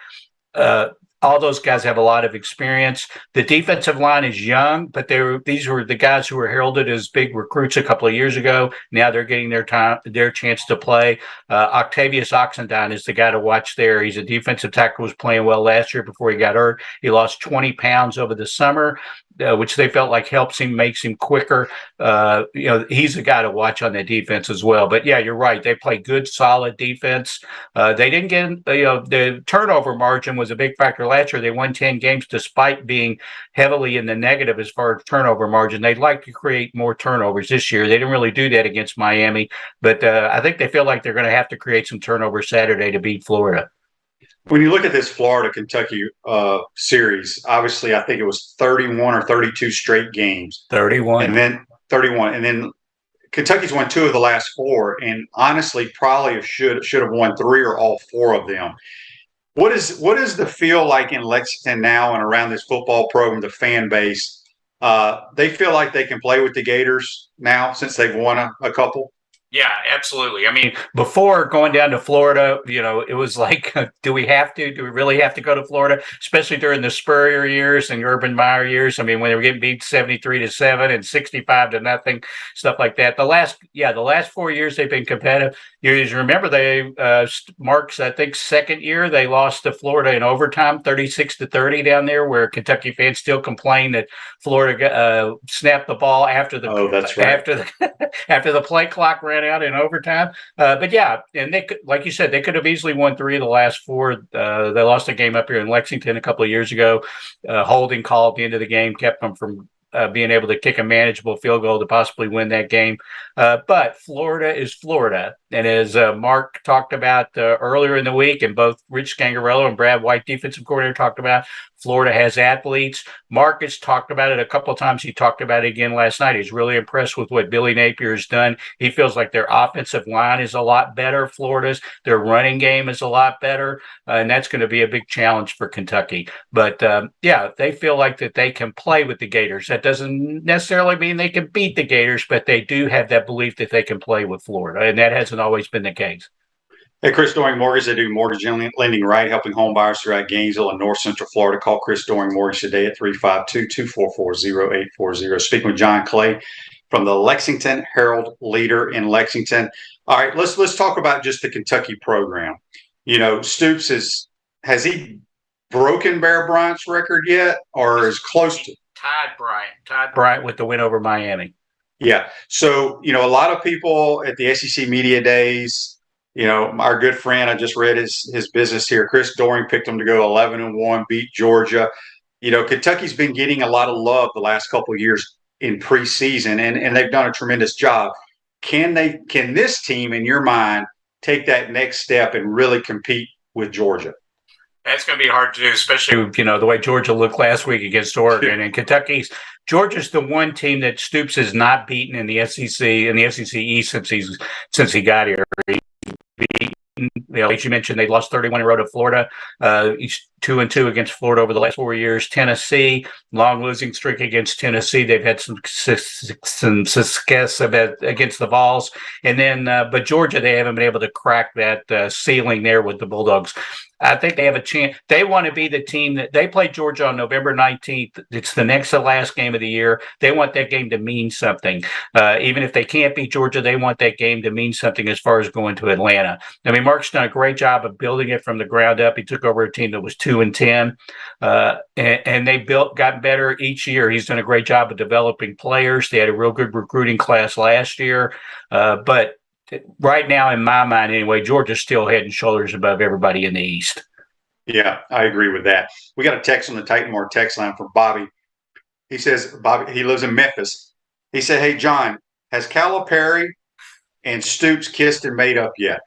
All those guys have a lot of experience. The defensive line is young, but these were the guys who were heralded as big recruits a couple of years ago. Now they're getting their chance to play. Octavius Oxendine is the guy to watch there. He's a defensive tackle, was playing well last year before he got hurt. He lost 20 pounds over the summer, which they felt like helps him, makes him quicker. He's a guy to watch on the defense as well. But yeah, you're right. They play good, solid defense. They didn't get, the turnover margin was a big factor last year. They won 10 games despite being heavily in the negative as far as turnover margin. They'd like to create more turnovers this year. They didn't really do that against Miami, but I think they feel like they're going to have to create some turnovers Saturday to beat Florida. When you look at this Florida-Kentucky series, obviously I think it was 31 or 32 straight games. 31. And then 31. And then Kentucky's won 2 of the last 4, and honestly probably should have won 3 or all 4 of them. What is the feel like in Lexington now and around this football program, the fan base? They feel like they can play with the Gators now since they've won a couple? Yeah, absolutely. I mean, before going down to Florida, it was like, do we really have to go to Florida, especially during the Spurrier years and Urban Meyer years? I mean, when they were getting beat 73-7 and 65-0, stuff like that. The last 4 years they've been competitive. You remember Mark's, I think, second year they lost to Florida in overtime, 36-30 down there, where Kentucky fans still complain that Florida snapped the ball after the after the play clock ran out in overtime. But yeah, and they could, like you said, they could have easily won 3 of the last 4. They lost a game up here in Lexington a couple of years ago. Holding call at the end of the game kept them from being able to kick a manageable field goal to possibly win that game. But Florida is Florida. And as Mark talked about earlier in the week, and both Rich Scangarello and Brad White, defensive coordinator, talked about, Florida has athletes. Mark has talked about it a couple of times. He talked about it again last night. He's really impressed with what Billy Napier has done. He feels like their offensive line is a lot better, Florida's. Their running game is a lot better. And that's going to be a big challenge for Kentucky. But they feel like that they can play with the Gators. That doesn't necessarily mean they can beat the Gators, but they do have that belief that they can play with Florida. And that hasn't always been the case. Hey, Chris Doring Mortgage. They do mortgage lending right, helping home buyers throughout Gainesville and North Central Florida. Call Chris Doring Mortgage today at 352-244-0840. Speaking with John Clay from the Lexington Herald Leader in Lexington. All right, let's talk about just the Kentucky program. Stoops has he broken Bear Bryant's record yet, or is close to? Tied Bryant with the win over Miami. Yeah. So, a lot of people at the SEC Media Days, our good friend, I just read his business here, Chris Doring, picked them to go 11-1, beat Georgia. Kentucky's been getting a lot of love the last couple of years in preseason, and they've done a tremendous job. Can this team, in your mind, take that next step and really compete with Georgia? That's going to be hard to do, especially, the way Georgia looked last week against Oregon and Kentucky. Georgia's the one team that Stoops has not beaten in the SEC East since he got here. As you mentioned, they lost 31 in a row to Florida. Each 2-2 against Florida over the last 4 years. Tennessee, long losing streak against Tennessee. They've had some success against the Vols, and then but Georgia, they haven't been able to crack that ceiling there with the Bulldogs. I think they have a chance. They want to be the team that they play Georgia on November 19th. It's the next to last game of the year. They want that game to mean something. Even if they can't beat Georgia, they want that game to mean something as far as going to Atlanta. I mean, Mark's done a great job of building it from the ground up. He took over a team that was 2-10, and they got better each year. He's done a great job of developing players. They had a real good recruiting class last year, but right now, in my mind anyway, Georgia's still head and shoulders above everybody in the East. Yeah, I agree with that. We got a text on the Titanmore text line from Bobby. He says, Bobby, he lives in Memphis. He said, "Hey, John, has Calipari and Stoops kissed and made up yet?"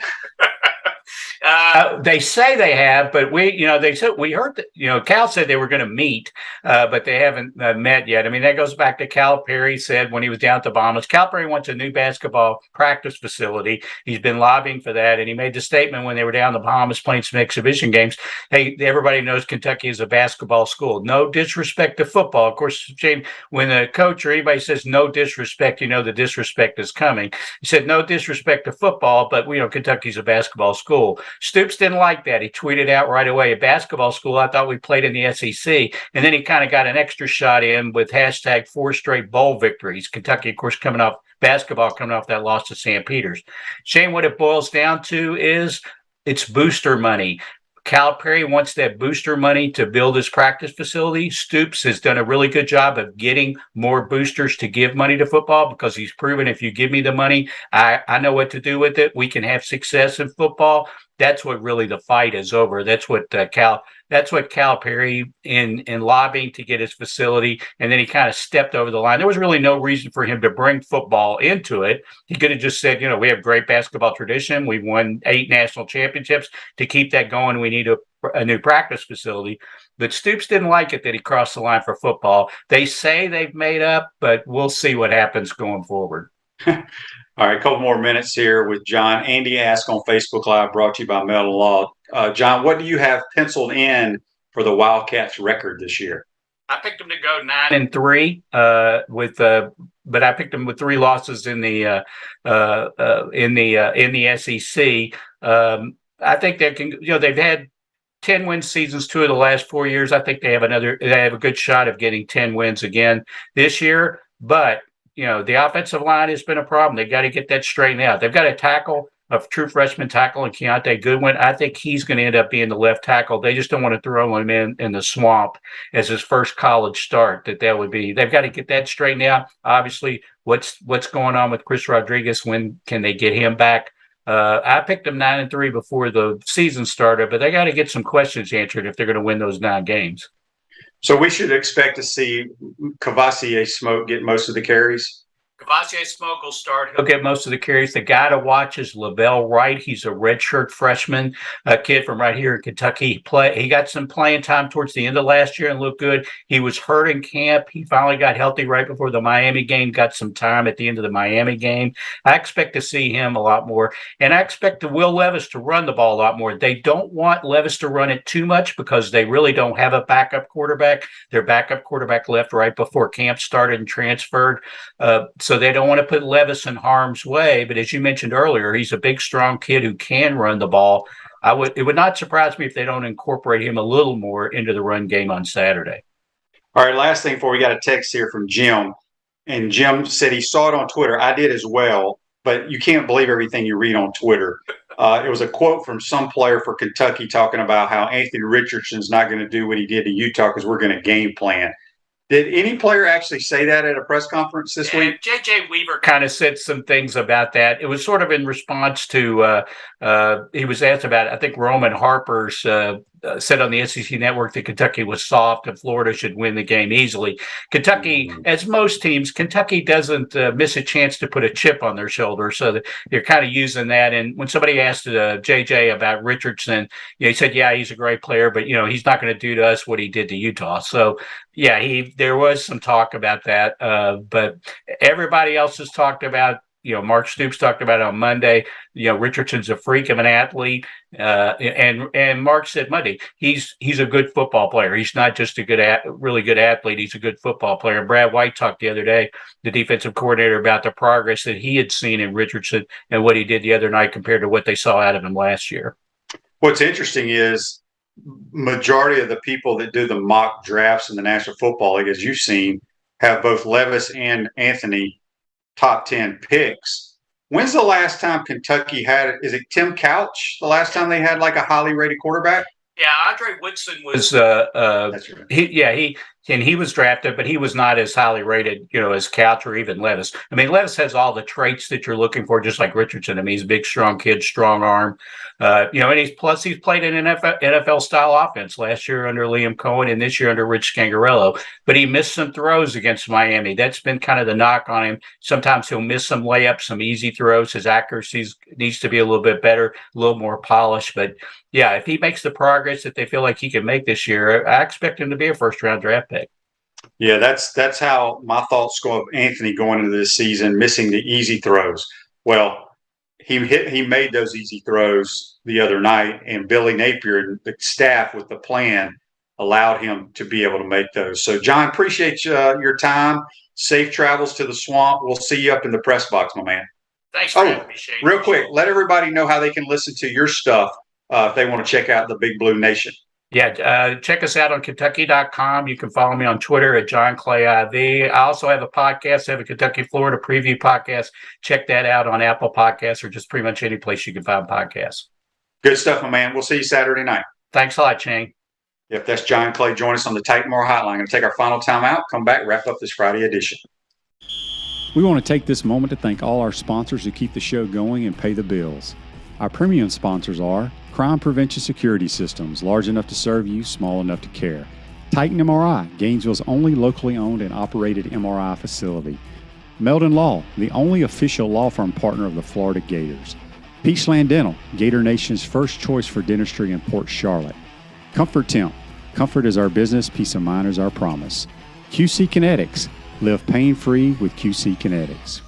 They say they have, but we heard that, Cal said they were going to meet, but they haven't met yet. I mean, that goes back to Calipari said when he was down at the Bahamas. Calipari wants a new basketball practice facility. He's been lobbying for that, and he made the statement when they were down in the Bahamas playing some exhibition games. Hey, everybody knows Kentucky is a basketball school. No disrespect to football. Of course, Shane, when a coach or anybody says no disrespect, the disrespect is coming. He said no disrespect to football, but Kentucky's a basketball school. Stoops didn't like that. He tweeted out right away, "A basketball school, I thought we played in the SEC." And then he kind of got an extra shot in with hashtag 4 straight bowl victories. Kentucky, of course, coming off that loss to St. Peter's. Shane, what it boils down to is it's booster money. Calipari wants that booster money to build his practice facility. Stoops has done a really good job of getting more boosters to give money to football because he's proven if you give me the money, I know what to do with it. We can have success in football. That's what really the fight is over. That's what Calipari in lobbying to get his facility, and then he kind of stepped over the line. There was really no reason for him to bring football into it. He could have just said, we have great basketball tradition. We've won 8 national championships. To keep that going, we need a new practice facility. But Stoops didn't like it that he crossed the line for football. They say they've made up, but we'll see what happens going forward. All right, a couple more minutes here with John. Andy asked on Facebook Live, brought to you by Metal Law. John, what do you have penciled in for the Wildcats record this year? I picked them to go 9-3 but I picked them with 3 losses in the SEC. I think they can. They've had 10-win seasons 2 of the last 4 years. I think they have a good shot of getting 10 wins again this year, but. The offensive line has been a problem. They've got to get that straightened out. They've got a true freshman tackle in Keontae Goodwin. I think he's going to end up being the left tackle. They just don't want to throw him in the swamp as his first college start. That would be. They've got to get that straightened out. Obviously, what's going on with Chris Rodriguez? When can they get him back? I picked them 9-3 before the season started, but they got to get some questions answered if they're going to win those 9 games. So we should expect to see Cavassier Smoke get most of the carries? Cavassier Smoke will start. He'll get most of the carries. The guy to watch is LaBelle Wright. He's a redshirt freshman, a kid from right here in Kentucky. He got some playing time towards the end of last year and looked good. He was hurt in camp. He finally got healthy right before the Miami game, got some time at the end of the Miami game. I expect to see him a lot more. And I expect Will Levis to run the ball a lot more. They don't want Levis to run it too much because they really don't have a backup quarterback. Their backup quarterback left right before camp started and transferred. So they don't want to put Levis in harm's way. But as you mentioned earlier, he's a big, strong kid who can run the ball. It would not surprise me if they don't incorporate him a little more into the run game on Saturday. All right, last thing before we got a text here from Jim. And Jim said he saw it on Twitter. I did as well, but you can't believe everything you read on Twitter. It was a quote from some player for Kentucky talking about how Anthony Richardson's not going to do what he did to Utah because we're going to game plan. Did any player actually say that at a press conference this week? J.J. Weaver kind of said some things about that. It was sort of in response to he was asked about, I think, Roman Harper's said on the SEC network that Kentucky was soft and Florida should win the game easily. Kentucky, as most teams, Kentucky doesn't miss a chance to put a chip on their shoulder, so that they're kind of using that. And when somebody asked JJ about Richardson, he said, "Yeah, he's a great player, but he's not going to do to us what he did to Utah." So, yeah, there was some talk about that, but everybody else has talked about. Mark Stoops talked about it on Monday. Richardson's a freak of an athlete, and Mark said Monday he's a good football player. He's not just really good athlete. He's a good football player. And Brad White talked the other day, the defensive coordinator, about the progress that he had seen in Richardson and what he did the other night compared to what they saw out of him last year. What's interesting is majority of the people that do the mock drafts in the National Football League, as you've seen, have both Levis and Anthony top 10 picks. When's the last time Kentucky had, is it Tim Couch, the last time they had like a highly rated quarterback? Yeah, Andre Woodson was That's right. he was drafted, but he was not as highly rated, as Couch or even Levis. I mean, Levis has all the traits that you're looking for, just like Richardson. I mean, he's a big, strong kid, strong arm. And he's played an NFL style offense last year under Liam Cohen and this year under Rich Scangarello. But he missed some throws against Miami. That's been kind of the knock on him. Sometimes he'll miss some layups, some easy throws. His accuracy needs to be a little bit better, a little more polished. But yeah, if he makes the progress that they feel like he can make this year, I expect him to be a first-round draft pick. Yeah, that's how my thoughts go of Anthony going into this season, missing the easy throws. Well, he made those easy throws the other night, and Billy Napier and the staff with the plan allowed him to be able to make those. So, John, appreciate your time. Safe travels to the swamp. We'll see you up in the press box, my man. Thanks for having me, Shane. Real quick, let everybody know how they can listen to your stuff if they want to check out the Big Blue Nation. Yeah, check us out on Kentucky.com. You can follow me on Twitter at John Clay IV. I also have a podcast. I have a Kentucky Florida preview podcast. Check that out on Apple Podcasts or just pretty much any place you can find podcasts. Good stuff, my man. We'll see you Saturday night. Thanks a lot, Shane. Yep, that's John Clay. Join us on the Titan Moore Hotline. Going to take our final time out, come back, wrap up this Friday edition. We want to take this moment to thank all our sponsors who keep the show going and pay the bills. Our premium sponsors are Crime Prevention Security Systems, large enough to serve you, small enough to care. Titan MRI, Gainesville's only locally owned and operated MRI facility. Meldon Law, the only official law firm partner of the Florida Gators. Peachland Dental, Gator Nation's first choice for dentistry in Port Charlotte. Comfort Temp, comfort is our business, peace of mind is our promise. QC Kinetics, live pain-free with QC Kinetics.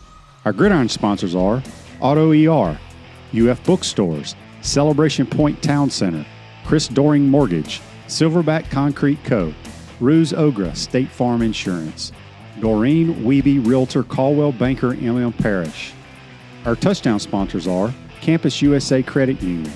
Our gridiron sponsors are Auto ER, UF Bookstores, Celebration Point Town Center, Chris Doring Mortgage, Silverback Concrete Co., Ruse Ogra State Farm Insurance, Doreen Wiebe Realtor Caldwell Banker MM Parish. Our touchdown sponsors are Campus USA Credit Union,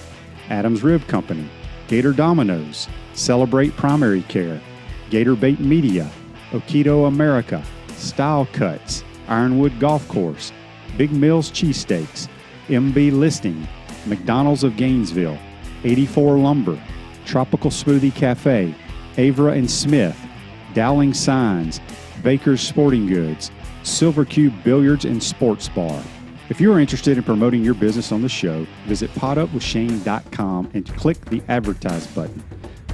Adams Rib Company, Gator Dominoes, Celebrate Primary Care, Gator Bait Media, Okido America, Style Cuts, Ironwood Golf Course, Big Mills Cheesesteaks, MB Listing, McDonald's of Gainesville, 84 Lumber, Tropical Smoothie Cafe, Avra and Smith, Dowling Signs, Baker's Sporting Goods, Silver Cube Billiards and Sports Bar. If you are interested in promoting your business on the show, visit potupwithshane.com and click the Advertise button.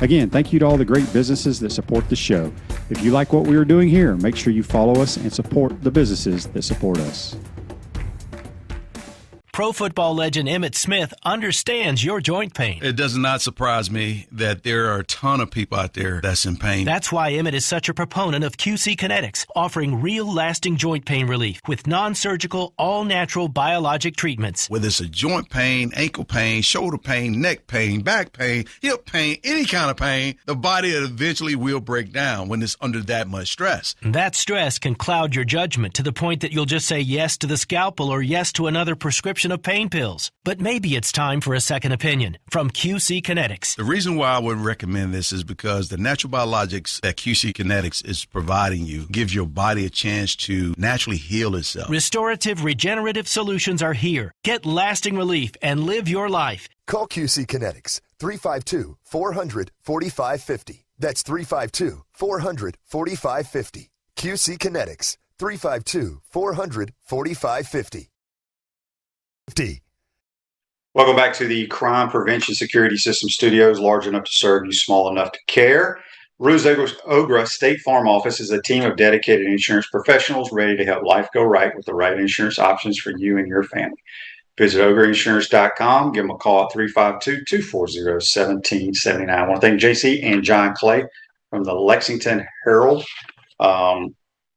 Again, thank you to all the great businesses that support the show. If you like what we are doing here, make sure you follow us and support the businesses that support us. Pro football legend Emmitt Smith understands your joint pain. It does not surprise me that there are a ton of people out there that's in pain. That's why Emmitt is such a proponent of QC Kinetics, offering real lasting joint pain relief with non-surgical, all-natural biologic treatments. Whether it's a joint pain, ankle pain, shoulder pain, neck pain, back pain, hip pain, any kind of pain, the body eventually will break down when it's under that much stress. That stress can cloud your judgment to the point that you'll just say yes to the scalpel or yes to another prescription of pain pills. But maybe it's time for a second opinion from QC Kinetics. The reason why I would recommend this is because the natural biologics that QC Kinetics is providing you gives your body a chance to naturally heal itself. Restorative, regenerative solutions are here. Get lasting relief and live your life. Call QC Kinetics, 352-400-4550. That's 352-400-4550. QC Kinetics, 352-400-4550. Welcome back to the Crime Prevention Security System Studios, large enough to serve you, small enough to care. Ruse Ogra State Farm Office is a team of dedicated insurance professionals ready to help life go right with the right insurance options for you and your family. Visit ograinsurance.com. Give them a call at 352-240-1779. I want to thank JC and John Clay from the Lexington Herald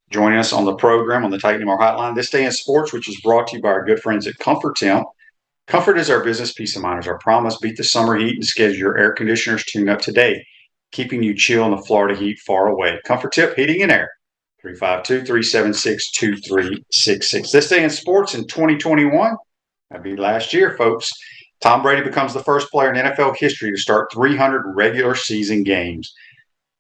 joining us on the program on the Titan MR Hotline. This Day in Sports, which is brought to you by our good friends at Comfort Temp. Comfort is our business, peace of mind is our promise. Beat the summer heat and schedule your air conditioners tune up today, keeping you chill in the Florida heat far away. Comfort Tip Heating and Air, 352-376-2366. This Day in Sports in 2021, that'd be last year, folks. Tom Brady becomes the first player in NFL history to start 300 regular season games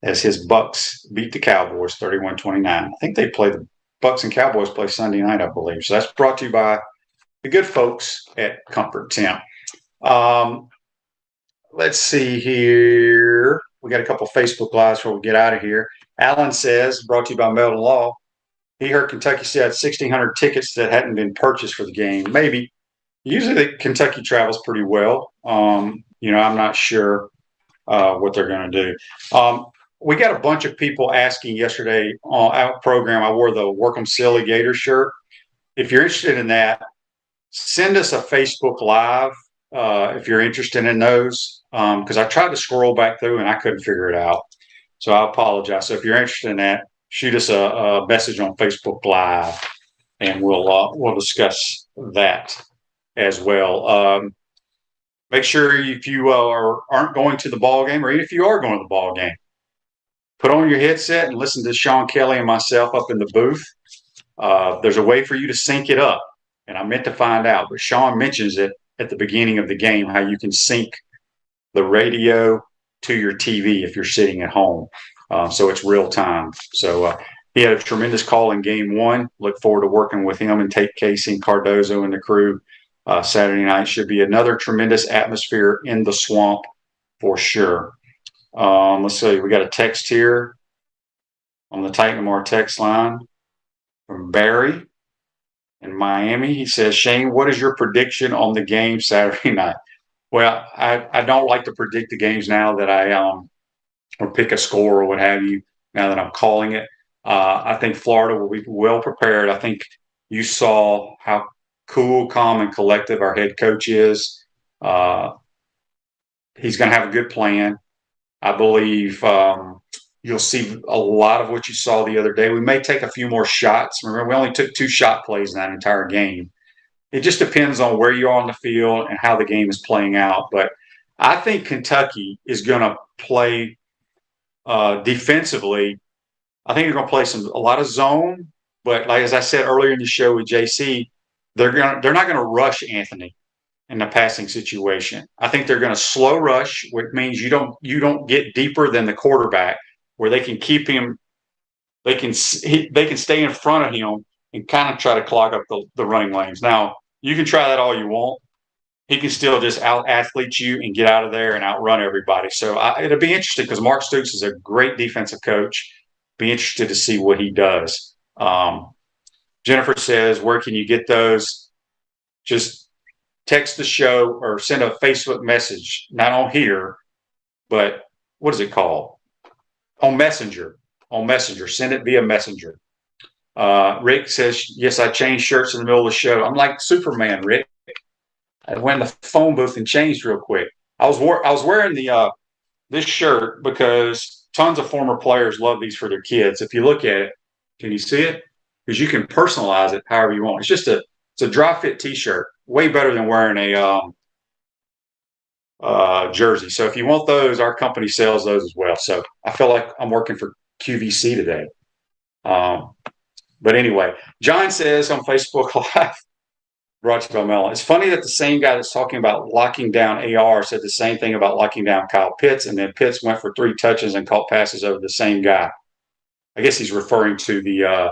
as his Bucks beat the Cowboys 31-29. I think the Bucks and Cowboys play Sunday night, I believe. So that's brought to you by the good folks at Comfort Temp. Let's see here. We got a couple Facebook Lives before we get out of here. Alan says, brought to you by Meldon Law, he heard Kentucky still had 1,600 tickets that hadn't been purchased for the game. Maybe. Usually Kentucky travels pretty well. I'm not sure what they're going to do. We got a bunch of people asking yesterday on our program. I wore the Workham Silly Gator shirt. If you're interested in that, send us a Facebook Live if you're interested in those, because I tried to scroll back through and I couldn't figure it out. So I apologize. So if you're interested in that, shoot us a message on Facebook Live, and we'll discuss that as well. Make sure if you aren't going to the ball game, or even if you are going to the ball game, put on your headset and listen to Sean Kelly and myself up in the booth. There's a way for you to sync it up. And I meant to find out, but Sean mentions it at the beginning of the game, how you can sync the radio to your TV if you're sitting at home. So it's real time. So he had a tremendous call in game one. Look forward to working with him and Tate Casey and Cardozo and the crew. Saturday night should be another tremendous atmosphere in the swamp for sure. Let's see. We got a text here on the Titan MR text line from Barry in Miami. He says, Shane, what is your prediction on the game Saturday night? Well, I don't like to predict the games now that or pick a score or what have you, now that I'm calling it. I think Florida will be well prepared. I think you saw how cool, calm, and collective our head coach is. He's going to have a good plan. I believe you'll see a lot of what you saw the other day. We may take a few more shots. Remember, we only took 2 shot plays in that entire game. It just depends on where you are on the field and how the game is playing out. But I think Kentucky is going to play defensively. I think they're going to play a lot of zone. But like as I said earlier in the show with JC, they're not going to rush Anthony in the passing situation. I think they're going to slow rush, which means you don't get deeper than the quarterback, where they can keep him, they can stay in front of him and kind of try to clog up the running lanes. Now, you can try that all you want. He can still just out-athlete you and get out of there and outrun everybody. So it'll be interesting because Mark Stoops is a great defensive coach. Be interested to see what he does. Jennifer says, where can you get those? Just text the show or send a Facebook message, not on here, but what is it called? On Messenger. Send it via Messenger. Rick says, yes, I changed shirts in the middle of the show. I'm like Superman, Rick. I went in the phone booth and changed real quick. I was wearing this shirt because tons of former players love these for their kids. If you look at it, can you see it? Because you can personalize it however you want. It's a dry fit T-shirt, way better than wearing a jersey. So if you want those, our company sells those as well. So I feel like I'm working for QVC today. But anyway, John says on Facebook Live, brought to you by Mellon. It's funny that the same guy that's talking about locking down AR said the same thing about locking down Kyle Pitts, and then Pitts went for 3 touches and caught passes over the same guy. I guess he's referring to the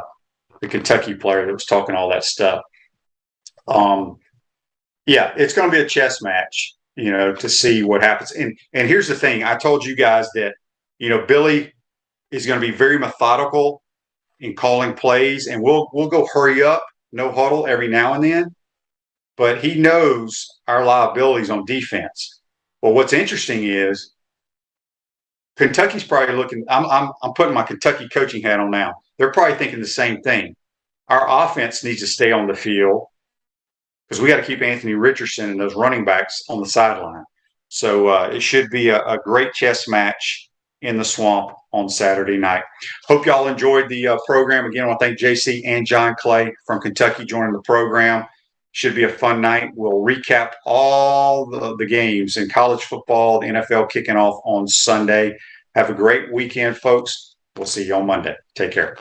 Kentucky player that was talking all that stuff. Yeah, it's going to be a chess match, to see what happens. And here's the thing. I told you guys that, Billy is going to be very methodical in calling plays, and we'll go hurry up, no huddle every now and then. but he knows our liabilities on defense. Well, what's interesting is Kentucky's probably looking. I'm putting my Kentucky coaching hat on now. They're probably thinking the same thing. Our offense needs to stay on the field because we got to keep Anthony Richardson and those running backs on the sideline. So it should be a great chess match in the Swamp on Saturday night. Hope y'all enjoyed the program. Again, I want to thank JC and John Clay from Kentucky joining the program. Should be a fun night. We'll recap all the games in college football, the NFL kicking off on Sunday. Have a great weekend, folks. We'll see you on Monday. Take care.